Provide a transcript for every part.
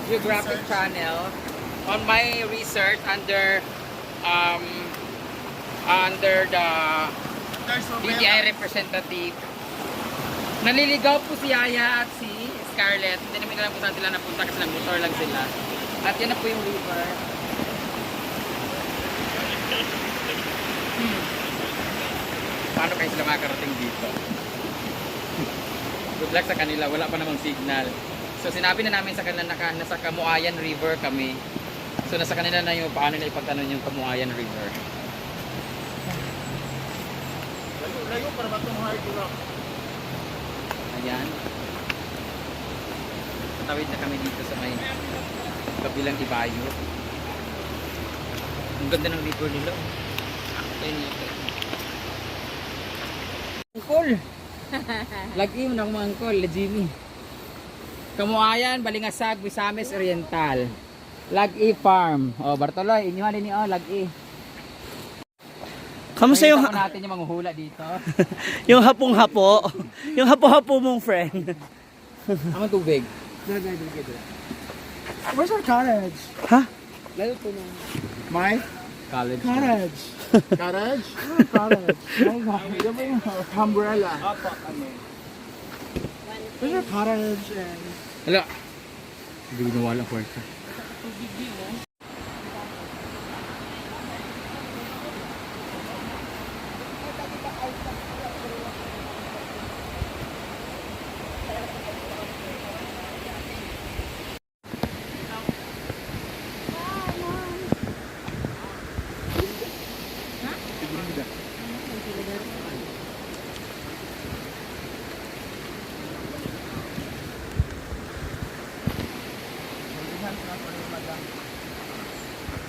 Geographic Channel. On my research under the BDI representative, naliligaw po si Yaya at si Scarlett. Hindi namin alam kung saan sila napunta kasi nag-motor lang sila. At yan na po yung river. Paano kayo sila makakarating dito? Good luck sa kanila, wala pa namang signal. So sinabi na namin sa kanila na nasa Camuayan River kami. So nasa kanila na yung paano nila ipagtanong yung Camuayan River. Layo para ba itong hard rock? Ayan. Tatawid na kami dito sa may kabilang Ibayo. Ang ganda ng river nila. Ayun yun. Angkol! Lagi mo na mga angkol, Jimmy. Camuayan, Balingasag, Misamis Oriental. Lag-i Farm. O, Bartoloy, inyuhan din niyo, Lag-i. Kamusta yung natin yung mga hula dito. yung hapong-hapo? Yung hapo-hapo mong friend. Ang tubig. Where's our cottage? Ha? Lalo po na. My College. cottage. Cottage? Cottage. Ito ba yung umbrella? Where's our cottage and... Hala. Hindi ko nawala po ito.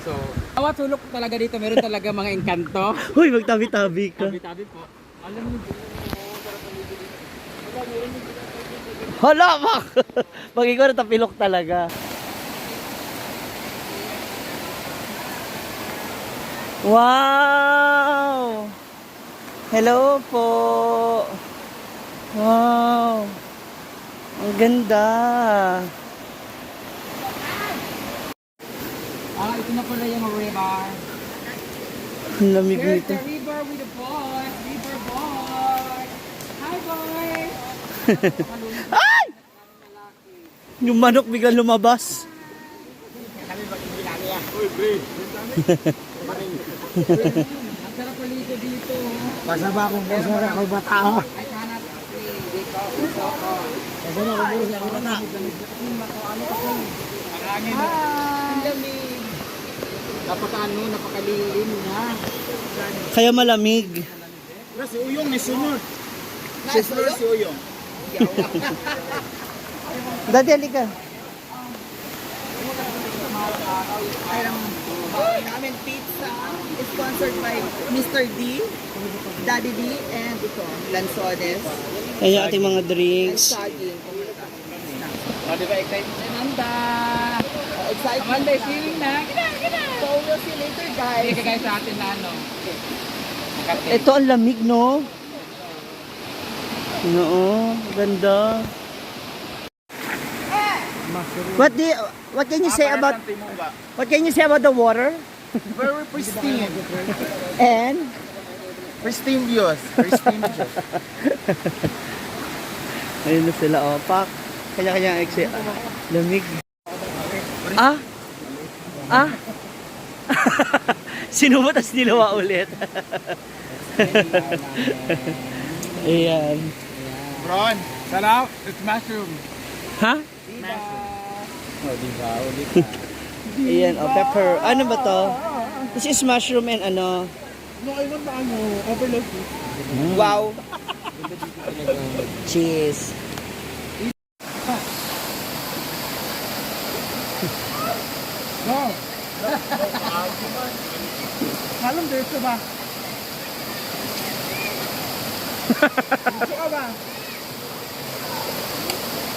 So, awa tulok talaga dito. Meron talaga mga engkanto. Uy, magtabi-tabi ka. Tabi-tabi po. Alam mo, Hala, mak! Pag ikaw natapilok talaga. Wow! Hello po! Wow! Ang ganda! ito na pala yung river. Ang lamig Here's nito. the river with the boys. River boy. Hi boys. Ay! Yung manok biglang lumabas. Ang sarap palito dito. Basta ba akong beso na ako batao? I cannot play dito. Soko. Basta na ako beso na ako batao. Ang lamig. Napakalilim na. Kaya malamig. Pero si Uyong may sunod. Si Uyong. Dati, halika. Namin pizza is sponsored by Mr. D, Daddy D, and ito, Lanzones, Ayan yung ating mga and drinks. saging. O, di ba excited si Nanda? Excited. Amanda is feeling na. Gina. So we'll see later, Sige guys. ka guys sa atin na ano. Makati. Ito ang lamig, no? Oo, ganda. What can you say about the water? Very pristine. And Pristine views. Pristine views. ayun na sila, oh, pak. Kanya-kanya lamig. Ah? Ah? Sinubutas nilawa ulit. Ayan. Ron, sarap. It's mushroom. Ha? Ayan, oh, pepper. Ano ba to? This is mushroom and ano? No, I want ano, overload. Wow. Cheese. No. Alam dito ba? Dito ka ba?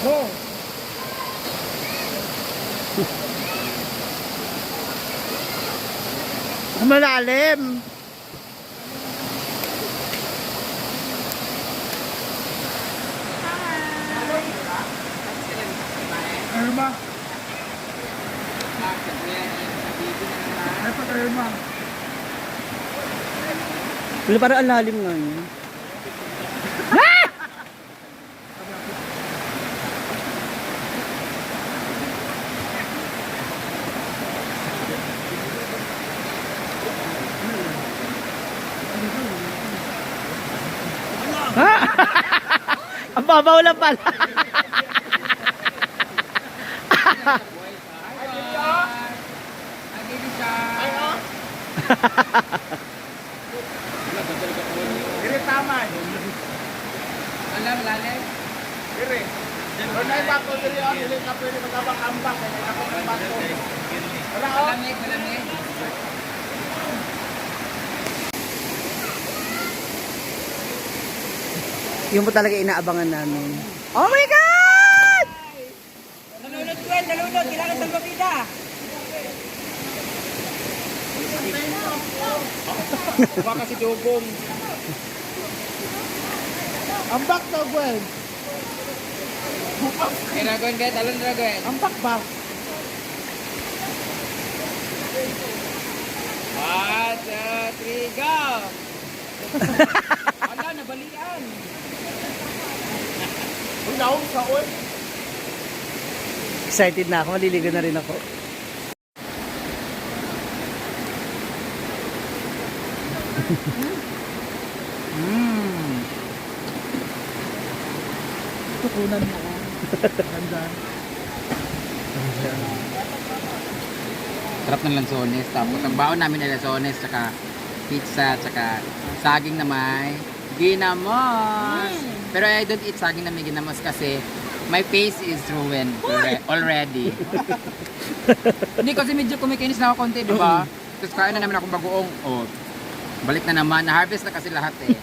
No. Malalim. Irma. Sa kuya ni sa baby na naman. Ay, patayin mo. Wala, parang ang lalim nga yun. Ang babaw lang pala. Ay, baby siya. Dire tama. Alam, lalim. Dire. Doon na ba ko dire on dili ka pwede magabang ambak kay ako ng bato. Wala oh. Malamig, malamig. Yun po talaga inaabangan namin. Oh my God! Nalunod ko yan, nalunod. Kailangan sa lupida. Baka si Dugong. Ambak daw Gwen. Kay Dragon, guys. Talon, Dragon. Ambak ba? 1, 2, 3, go! Wala, nabalian. Uy, naong sa oy. Excited na ako. Maliligo na rin ako. Tukunan mo ko. Ganda. Sarap ng lansones. Tapos ang baon namin ay lansones, tsaka pizza, tsaka saging na may ginamos. Pero I don't eat saging na may ginamos kasi my face is ruined already. Hindi kasi medyo kumikinis na ako konti, di ba? Tapos kain na naman akong bagoong. Oh, balik na naman. Na-harvest na kasi lahat eh.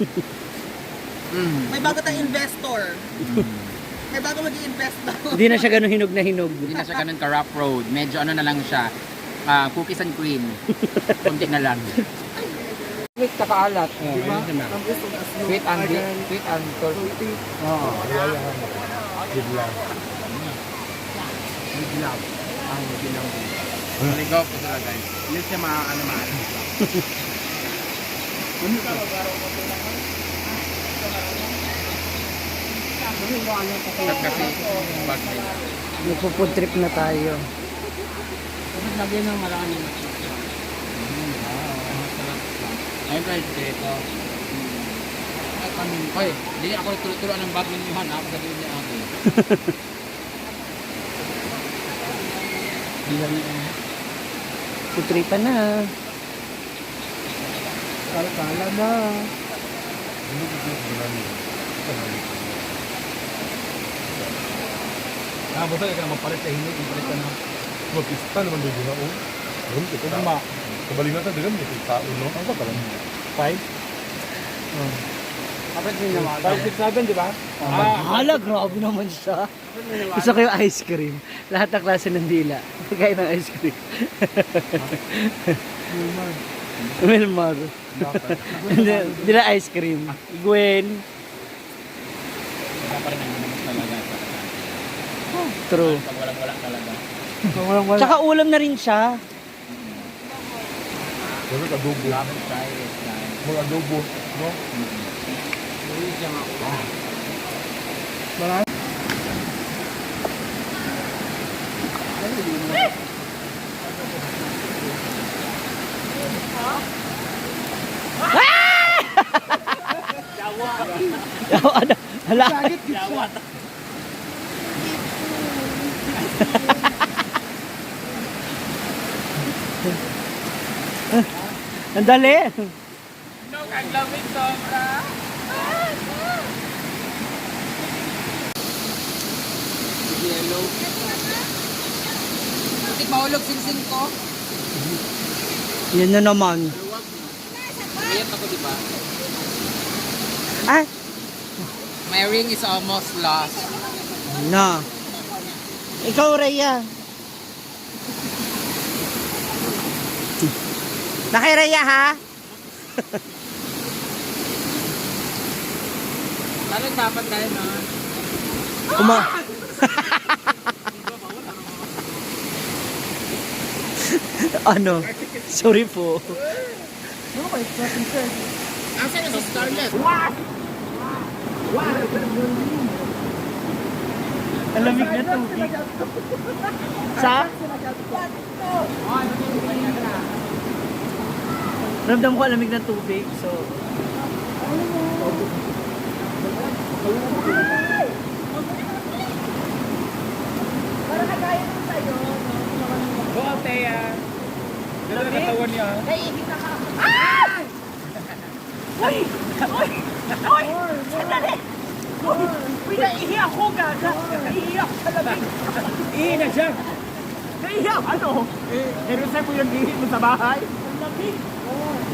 May bago tayong investor. May bago mag-i-invest daw. Hindi na siya ganun hinog na hinog. Hindi na siya ganun ka-rough road. Medyo ano na lang siya. Cookies and cream. Kunti na lang. Sweet kakaalat. Diba? Sweet and salty. Oo. Gidlaw. Gidlaw. Ang gidlaw. Ligaw po sila guys. Hindi siya ano man. Kasi pag Nagpo-food trip na tayo. Lagyan ng maraming. ayun guys, dito. Ay, kanin. Hoy, hindi ako tuloy-tuloy ng bagong yuhan. Ako sabihin niya ako. Food tripan na. Kala na. Ah, basta ka mapalit sa hinog, mapalit ka na. Magkista naman doon na oh. Doon ito na. Kabaling natin din may tao no. Ang ba kalan? 5? Kapit din naman. 5, 6, 7, di ba? Hala, grabe naman siya. Gusto ko yung ice cream. Lahat ng klase ng dila. Kaya ng ice cream. Wilmar. Dila ice cream. Gwen. Wala pa rin ang naman talaga. True. Pag walang-wala talaga. Tsaka ulam na rin siya. Wala ka adobo. Mga adobo, no? Ano? Hala. Ang dali. No, ang lamig sobra. Yellow. Butik mahulog singsing ko. Yan na naman. Mayat ako, di ba? Ah, My ring is almost lost. na. Ikaw, Rhea. Nakay Rhea, ha? Parang dapat tayo, no? Ano? Sorry po. Asan na si Scarlett? Alamig na tubig. Sa? Ramdam ko alamig na tubig. So, Go, Althea. Ganda na katawan niya. Uy, naihi ako, gaga. Naihi ako sa lamig. Ihi na siya. Naihi ako. Ano? Nirusay mo yung ihit mo sa bahay? Ang lamig.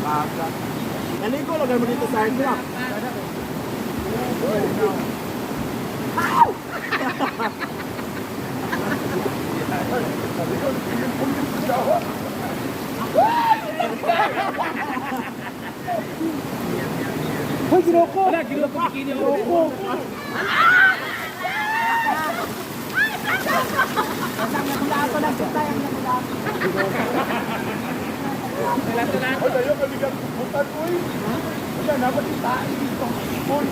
Baka. Naligo, lagay mo dito sa hydra. Hoy, ginoko! Wala, ginoko bikini ako. Ay, tayo kaligang butan ko eh. Wala, dapat itain dito. Uy.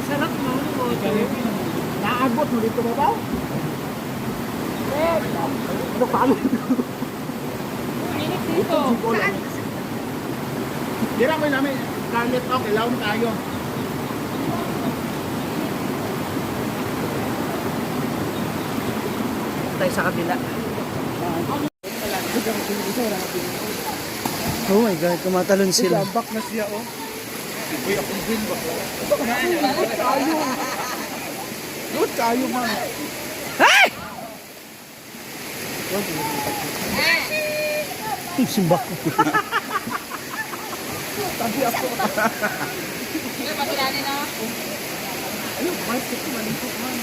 Sarap mo. Naabot mo dito ba ba? Ano palo? Init dito. Dira mo namin. Scarlett, okay, laon tayo. tayo sa kabila. Oh my God, tumatalon sila. Back na siya, oh. Uy, akong win ba? Good tayo. Good tayo, man. Simbak ko. Tabi ako. Ayun, market ko, malikot man.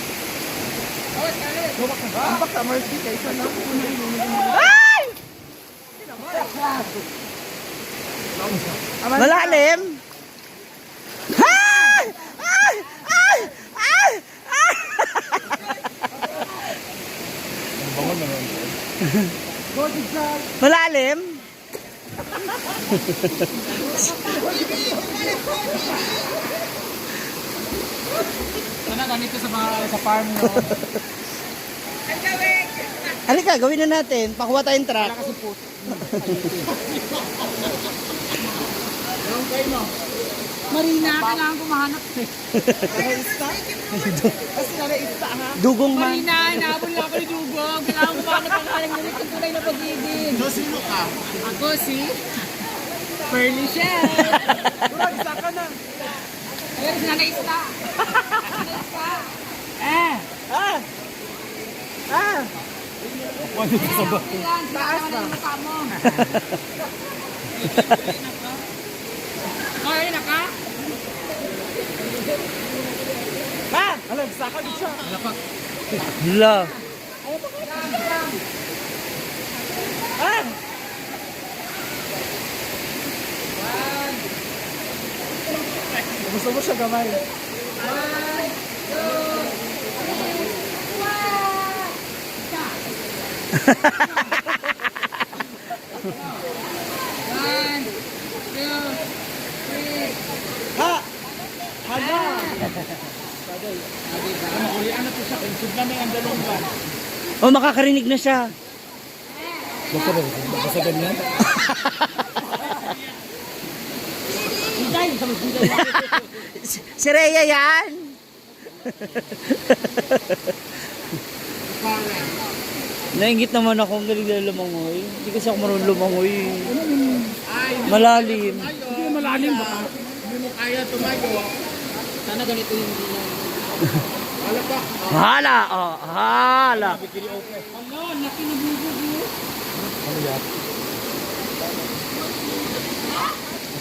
Ang baka market, kaysa na ako. Malalim! Ay! Ay! Ay! Ay! Ay! Malalim? Sana ganito sa farm, no? Halika, gawin na natin. Pakuha tayong truck. Marina, kailangan ko mahanap. Kasi naraista ha. Dugong man. Marina, inaabol na ako ni Dugong. Kailangan ko mahanap ang aling ngunit ang tunay na pag-ibig. So, sino ka? Ako si Pearly Shell. Turag, isa ka na. Ayun, si naraista. Naraista. Taas na. Ay, naka. Alam, isa ka din siya. Hala. Gusto mo siya gamay. One, two, three. Hala! Makulian na po siya. Kung na may andalong ba? Oh, makakarinig na siya. Basta ganyan? Si Rhea yan. Nainggit naman ako ang galing na lumangoy. Hindi kasi ako marunong lumangoy. Malalim. Hindi malalim ba? Hindi mo kaya tumayo. Sana ganito yung Wala pa. Hala, oh, hala.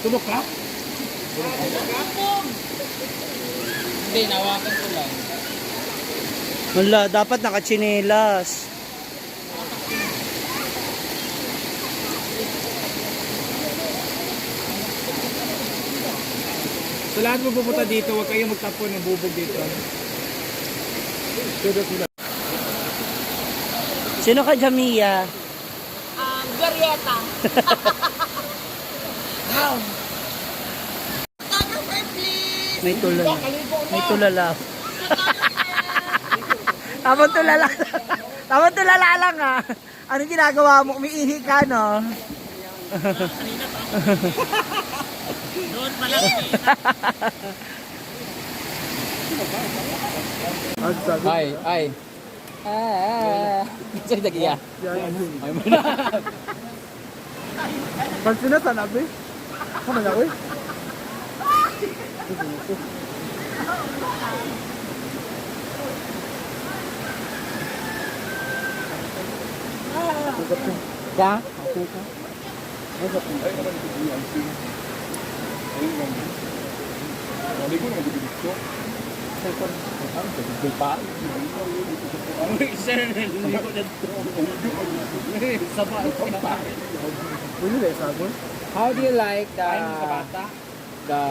Tubok ka? Hindi, nawakan ko lang. Wala, dapat nakachinelas. Sa lahat mo pupunta dito, huwag kayong magtapon ng bubog dito. Sino ka, Jamia? Glorieta. Photographer, please. May tulala. May tulala. Tama tulala. Tama tulala lang ah. Anong ginagawa mo? Umiihi ka, no? Doon pala. Ay. Sa dagiya. Pag sinasanabi, ano na ko eh? Ka? How do you like the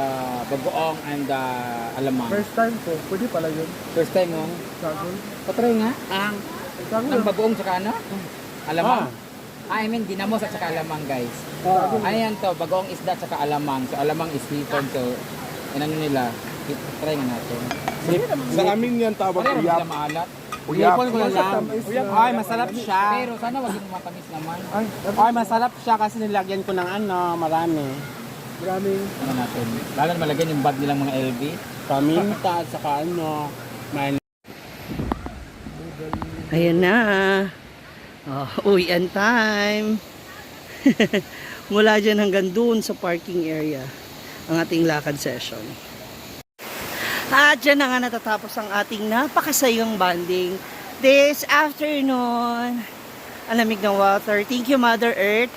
bagoong and the alamang? First time ko, pwede pala yun. First time mo? Sagol. Patry nga. Ang Sagol. bagoong tsaka ano? Alamang? I mean, ginamos at tsaka alamang, guys. Ano yan to? Bagoong isda tsaka alamang. So, alamang is hipon. So, yan ano nila. Try nga natin. Sa amin yan tawag Pareho uyap. sila maalat. Uyap. ko na lang. Ay, masarap siya. Pero sana wag yung matamis naman. Ay, masarap siya kasi nilagyan ko ng marami. Maraming Ano natin? Lalo na malagyan yung bag nilang mga LV. Paminta at saka may Ayan na. Uwian time. Mula dyan hanggang doon sa parking area ang ating lakad session. At dyan na nga natatapos ang ating napakasayang banding this afternoon. Ang lamig ng water. Thank you, Mother Earth,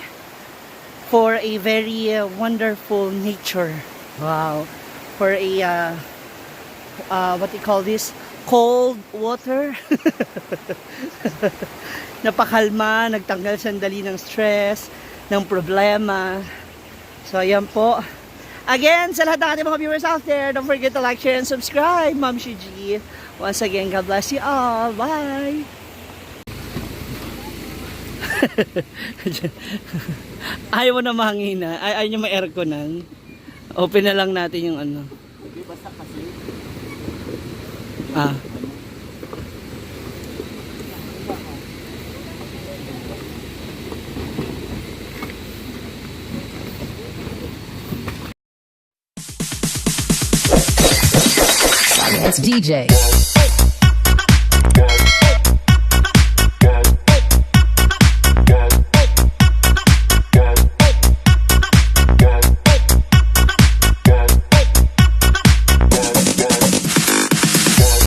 for a very wonderful nature. Wow. For a, what do you call this? Cold water. Napakalma, nagtanggal sandali ng stress, ng problema. So, ayan po. Again, sa lahat ng ating mga viewers out there, don't forget to like, share, and subscribe. Ma'am Shiji. Once again, God bless you all. Bye! Ayaw mo na mahangina. Ayaw nyo ma-airconan. Open na lang natin yung ano. Ah. It's DJ.